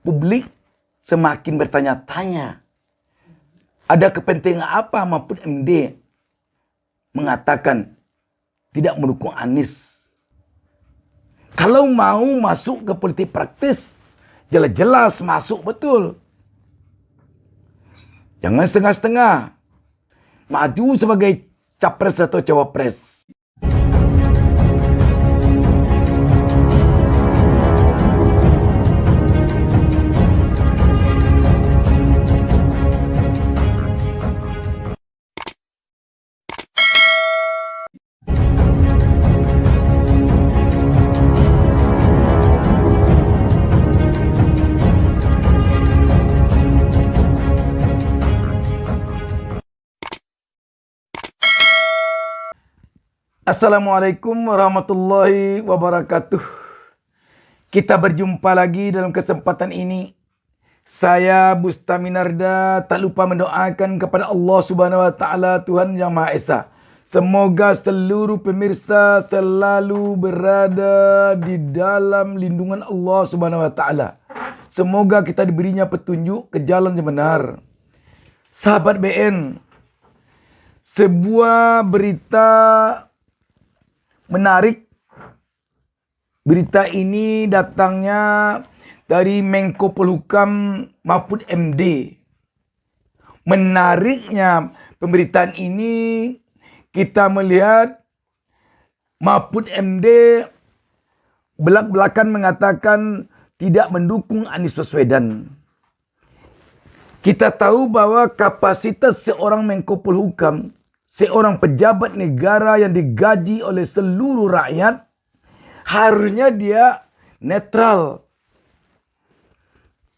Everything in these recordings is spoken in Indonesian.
publik semakin bertanya-tanya. Ada kepentingan apa Mahfud MD mengatakan tidak mendukung Anies? Kalau mau masuk ke politik praktis, jelas-jelas masuk betul. Jangan setengah-setengah. Maju sebagai capres atau cawapres. Assalamualaikum warahmatullahi wabarakatuh. Kita berjumpa lagi dalam kesempatan ini. Saya Bustaminarda tak lupa mendoakan kepada Allah Subhanahu wa taala, Tuhan Yang Maha Esa. Semoga seluruh pemirsa selalu berada di dalam lindungan Allah Subhanahu wa taala. Semoga kita diberinya petunjuk ke jalan yang benar. Sahabat BN, sebuah berita menarik. Berita ini datangnya dari Menko Polhukam Mahfud MD. Menariknya pemberitaan ini, kita melihat Mahfud MD belak-belakan mengatakan tidak mendukung Anies Baswedan. Kita tahu bahwa kapasitas seorang Menko Polhukam, seorang pejabat negara yang digaji oleh seluruh rakyat, harusnya dia netral.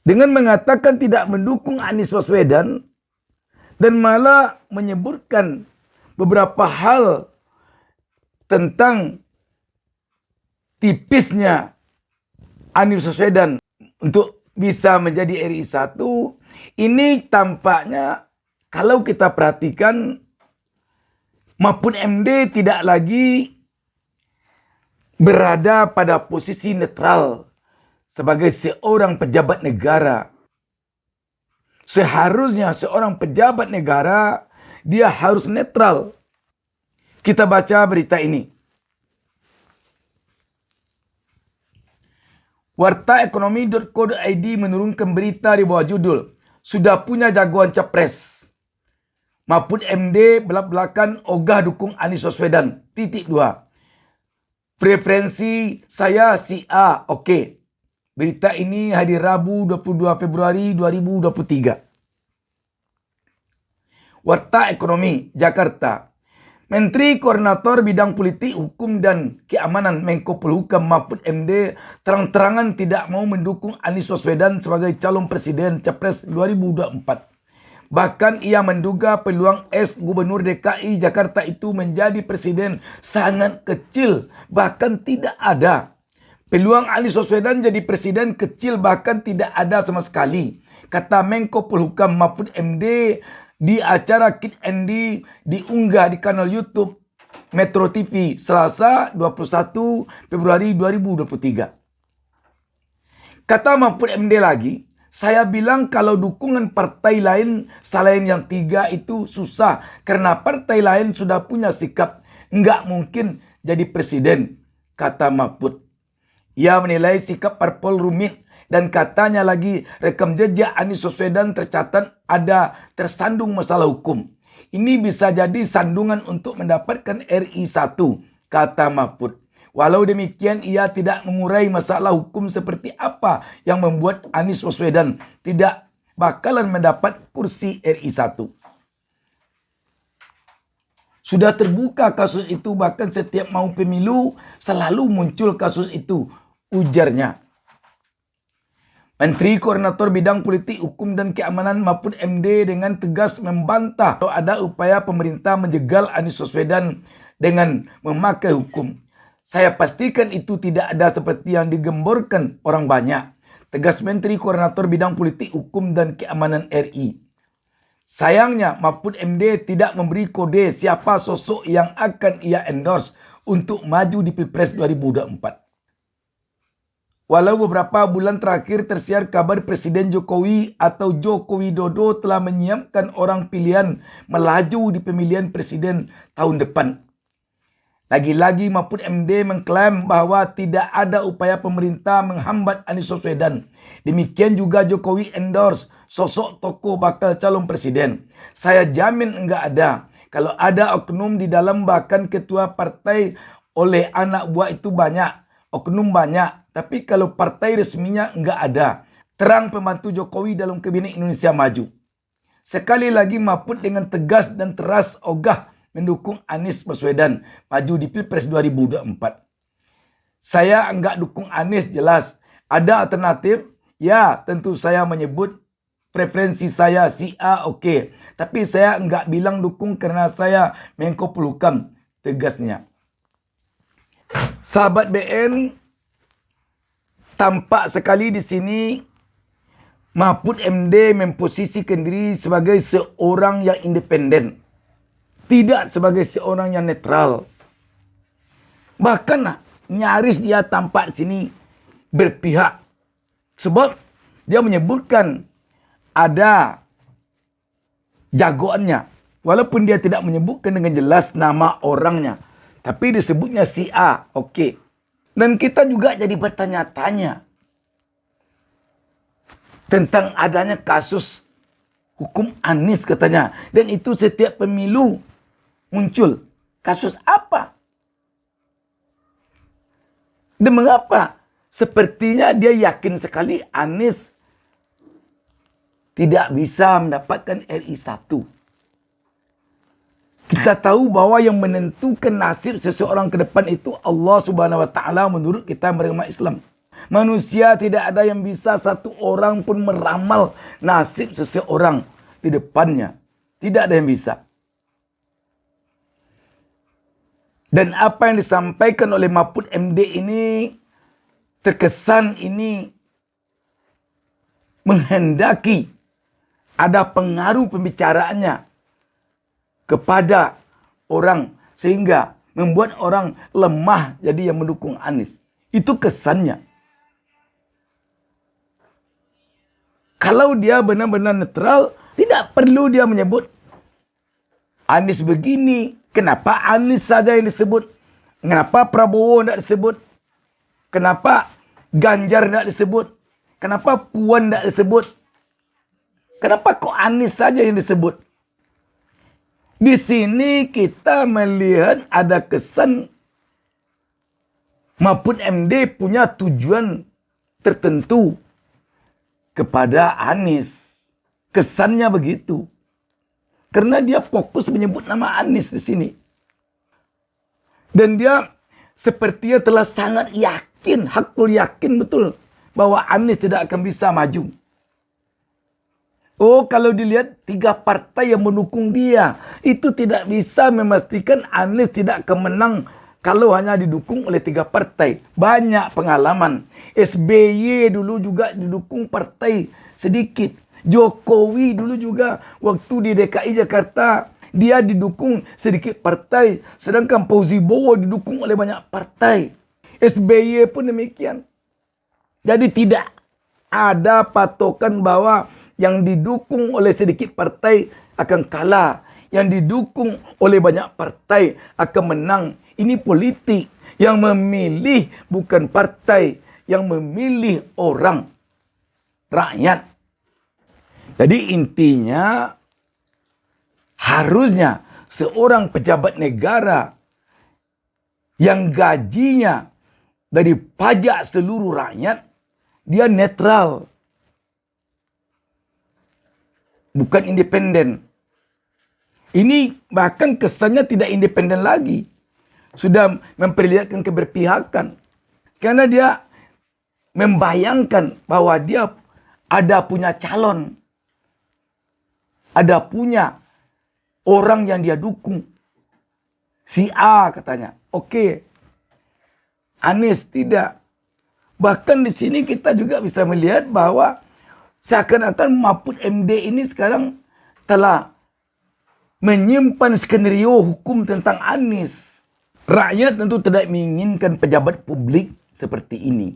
Dengan mengatakan tidak mendukung Anies Baswedan dan malah menyebutkan beberapa hal tentang tipisnya Anies Baswedan untuk bisa menjadi RI 1, ini tampaknya kalau kita perhatikan Mahfud MD tidak lagi berada pada posisi netral sebagai seorang pejabat negara. Seharusnya seorang pejabat negara dia harus netral. Kita baca berita ini. Wartaekonomi.co.id menurunkan berita di bawah judul "Sudah punya jagoan capres. Mahfud MD belak-belakan ogah dukung Anies Baswedan. _. Preferensi saya si A. Oke. Berita ini hari Rabu 22 Februari 2023. Warta Ekonomi Jakarta. Menteri Koordinator Bidang Politik, Hukum dan Keamanan Menko Polhukam Mahfud MD terang-terangan tidak mau mendukung Anies Baswedan sebagai calon presiden capres 2024. Bahkan ia menduga peluang ex-Gubernur DKI Jakarta itu menjadi presiden sangat kecil, bahkan tidak ada. Peluang Anies Baswedan jadi presiden kecil, bahkan tidak ada sama sekali, kata Menko Polhukam Mahfud MD di acara Kid Andy diunggah di kanal YouTube Metro TV Selasa 21 Februari 2023. Kata Mahfud MD lagi, saya bilang kalau dukungan partai lain selain yang tiga itu susah karena partai lain sudah punya sikap. Nggak mungkin jadi presiden, kata Mahfud. Ia menilai sikap parpol rumit dan katanya lagi rekam jejak Anies Baswedan tercatat ada tersandung masalah hukum. Ini bisa jadi sandungan untuk mendapatkan RI 1, kata Mahfud. Walau demikian, ia tidak mengurai masalah hukum seperti apa yang membuat Anies Baswedan tidak bakalan mendapat kursi RI 1. Sudah terbuka kasus itu, bahkan setiap mau pemilu selalu muncul kasus itu, ujarnya. Menteri Koordinator Bidang Politik, Hukum dan Keamanan Mahfud MD dengan tegas membantah kalau ada upaya pemerintah menjegal Anies Baswedan dengan memakai hukum. Saya pastikan itu tidak ada seperti yang digemborkan orang banyak, tegas Menteri Koordinator Bidang Politik, Hukum dan Keamanan RI. Sayangnya Mahfud MD tidak memberi kode siapa sosok yang akan ia endorse untuk maju di Pilpres 2024. Walau beberapa bulan terakhir tersiar kabar Presiden Jokowi atau Joko Widodo telah menyiapkan orang pilihan melaju di pemilihan presiden tahun depan. Lagi-lagi Mahfud MD mengklaim bahwa tidak ada upaya pemerintah menghambat Anies Baswedan. Demikian juga Jokowi endorse sosok tokoh bakal calon presiden. Saya jamin enggak ada. Kalau ada oknum di dalam, bahkan ketua partai oleh anak buah itu banyak. Oknum banyak. Tapi kalau partai resminya enggak ada. Terang pembantu Jokowi dalam Kabinet Indonesia Maju. Sekali lagi Mahfud dengan tegas dan teras ogah mendukung Anies Baswedan maju di Pilpres 2024. Saya enggak dukung Anies, jelas. Ada alternatif? Ya, tentu saya menyebut preferensi saya si A, oke. Tapi saya enggak bilang dukung karena saya Menko Polhukam, tegasnya. Sahabat BN, tampak sekali di sini Mahfud MD memposisikan diri sebagai seorang yang independen. Tidak sebagai seorang yang netral. Bahkan nyaris dia tampak di sini berpihak. Sebab dia menyebutkan ada jagoannya. Walaupun dia tidak menyebutkan dengan jelas nama orangnya. Tapi disebutnya si A. Okey. Dan kita juga jadi bertanya-tanya tentang adanya kasus hukum Anies katanya. Dan itu setiap pemilu muncul. Kasus apa? Dan mengapa? Sepertinya dia yakin sekali Anies tidak bisa mendapatkan RI1. Kita tahu bahwa yang menentukan nasib seseorang ke depan itu Allah Subhanahu Wa Taala menurut kita beragama Islam. Manusia tidak ada yang bisa satu orang pun meramal nasib seseorang di depannya. Tidak ada yang bisa. Dan apa yang disampaikan oleh Mahfud MD ini terkesan ini menghendaki ada pengaruh pembicaraannya kepada orang sehingga membuat orang lemah jadi yang mendukung Anies. Itu kesannya. Kalau dia benar-benar netral, tidak perlu dia menyebut Anies begini. Kenapa Anies saja yang disebut? Kenapa Prabowo tidak disebut? Kenapa Ganjar tidak disebut? Kenapa Puan tidak disebut? Kenapa kok Anies saja yang disebut? Di sini kita melihat ada kesan Mahfud MD punya tujuan tertentu kepada Anies. Kesannya begitu. Karena dia fokus menyebut nama Anies di sini. Dan dia sepertinya telah sangat yakin, hakul yakin betul bahwa Anies tidak akan bisa maju. Oh, kalau dilihat 3 partai yang mendukung dia, itu tidak bisa memastikan Anies tidak akan menang kalau hanya didukung oleh 3 partai. Banyak pengalaman. SBY dulu juga didukung partai sedikit. Jokowi dulu juga waktu di DKI Jakarta dia didukung sedikit partai, sedangkan Fauzi Bowo didukung oleh banyak partai. SBY pun demikian. Jadi tidak ada patokan bahwa yang didukung oleh sedikit partai akan kalah, yang didukung oleh banyak partai akan menang. Ini politik. Yang memilih bukan partai, yang memilih orang, rakyat. Jadi intinya harusnya seorang pejabat negara yang gajinya dari pajak seluruh rakyat, dia netral. Bukan independen. Ini bahkan kesannya tidak independen lagi. Sudah memperlihatkan keberpihakan. Karena dia membayangkan bahwa dia ada punya calon. Ada punya orang yang dia dukung. Si A katanya. Oke. Anies tidak. Bahkan di sini kita juga bisa melihat bahwa seakan-akan Mahfud MD ini sekarang telah menyimpan skenario hukum tentang Anies. Rakyat tentu tidak menginginkan pejabat publik seperti ini.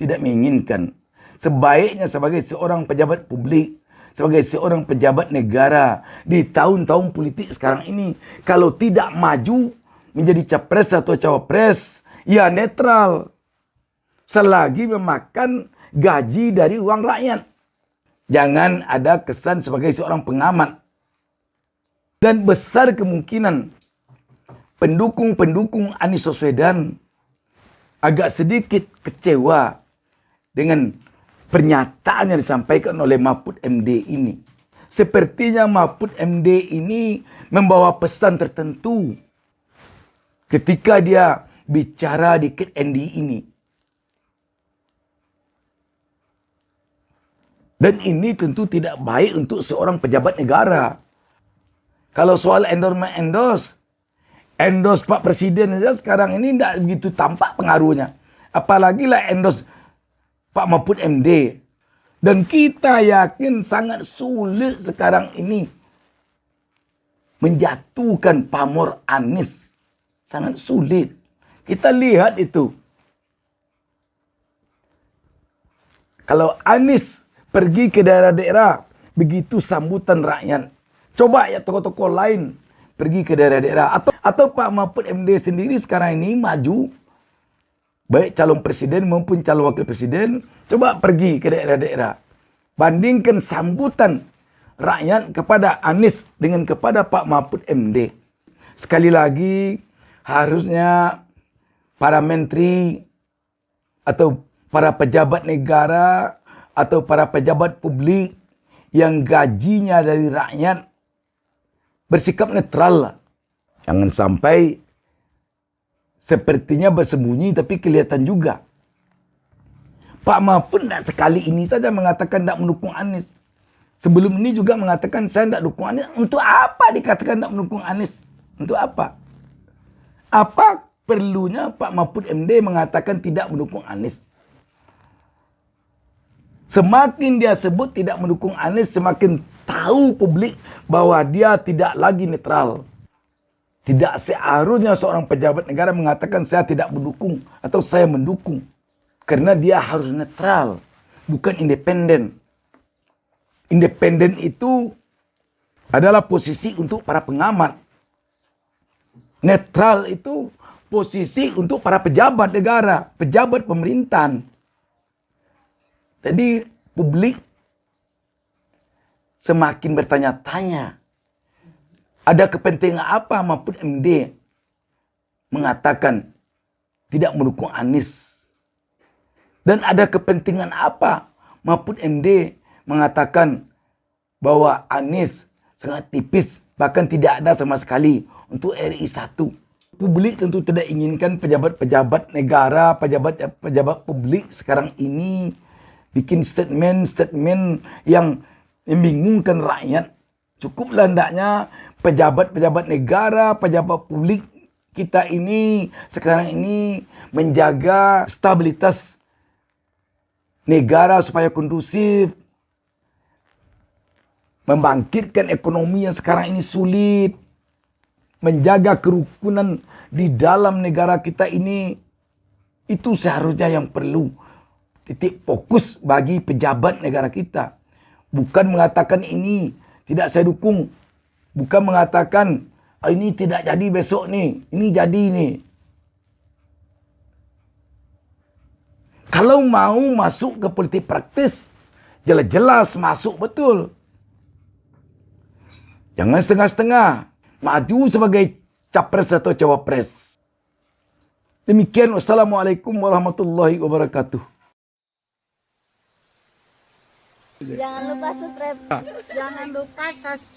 tidak menginginkan. Sebaiknya sebagai seorang pejabat publik, sebagai seorang pejabat negara di tahun-tahun politik sekarang ini, kalau tidak maju menjadi capres atau cawapres, ya netral. Selagi memakan gaji dari uang rakyat. Jangan ada kesan sebagai seorang pengamat. Dan besar kemungkinan pendukung-pendukung Anies Baswedan agak sedikit kecewa dengan pernyataan yang disampaikan oleh Mahfud MD ini. Sepertinya Mahfud MD ini membawa pesan tertentu ketika dia bicara di KND ini. Dan ini tentu tidak baik untuk seorang pejabat negara. Kalau soal endorse Pak Presiden saja sekarang ini tidak begitu tampak pengaruhnya. Apalagi lah endorse Pak Mahfud MD. Dan kita yakin sangat sulit sekarang ini menjatuhkan pamor Anies. Sangat sulit. Kita lihat itu. Kalau Anies pergi ke daerah-daerah, begitu sambutan rakyat. Coba ya tokoh-tokoh lain pergi ke daerah-daerah. Atau Pak Mahfud MD sendiri sekarang ini maju, baik calon presiden maupun calon wakil presiden, coba pergi ke daerah-daerah. Bandingkan sambutan rakyat kepada Anies dengan kepada Pak Mahfud MD. Sekali lagi, harusnya para menteri atau para pejabat negara atau para pejabat publik yang gajinya dari rakyat bersikap netral. Jangan sampai sepertinya bersembunyi tapi kelihatan juga. Pak Mahfud tidak sekali ini saja mengatakan tidak mendukung Anies. Sebelum ini juga mengatakan saya tidak dukung Anies. Untuk apa dikatakan tidak mendukung Anies? Untuk apa? Apa perlunya Pak Mahfud MD mengatakan tidak mendukung Anies? Semakin dia sebut tidak mendukung Anies, semakin tahu publik bahwa dia tidak lagi netral. Tidak seharusnya seorang pejabat negara mengatakan saya tidak mendukung atau saya mendukung. Karena dia harus netral, bukan independen. Independen itu adalah posisi untuk para pengamat. Netral itu posisi untuk para pejabat negara, pejabat pemerintahan. Jadi publik semakin bertanya-tanya. Ada kepentingan apa Mahfud MD mengatakan tidak mendukung Anies? Dan ada kepentingan apa Mahfud MD mengatakan bahwa Anies sangat tipis, bahkan tidak ada sama sekali untuk RI 1. Publik tentu tidak inginkan pejabat-pejabat negara, pejabat publik sekarang ini bikin statement yang membingungkan rakyat. Cukuplah hendaknya pejabat-pejabat negara, pejabat publik kita ini sekarang ini menjaga stabilitas negara supaya kondusif, membangkitkan ekonomi yang sekarang ini sulit, menjaga kerukunan di dalam negara kita ini. Itu seharusnya yang perlu titik fokus bagi pejabat negara kita. Bukan mengatakan ini tidak saya dukung. Bukan mengatakan ini tidak jadi besok nih. Ini jadi nih. Kalau mau masuk ke politik praktis, jelas-jelas masuk betul. Jangan setengah-setengah. Maju sebagai capres atau cawapres. Demikian. Wassalamualaikum warahmatullahi wabarakatuh. Jangan lupa subscribe. Jangan lupa subscribe.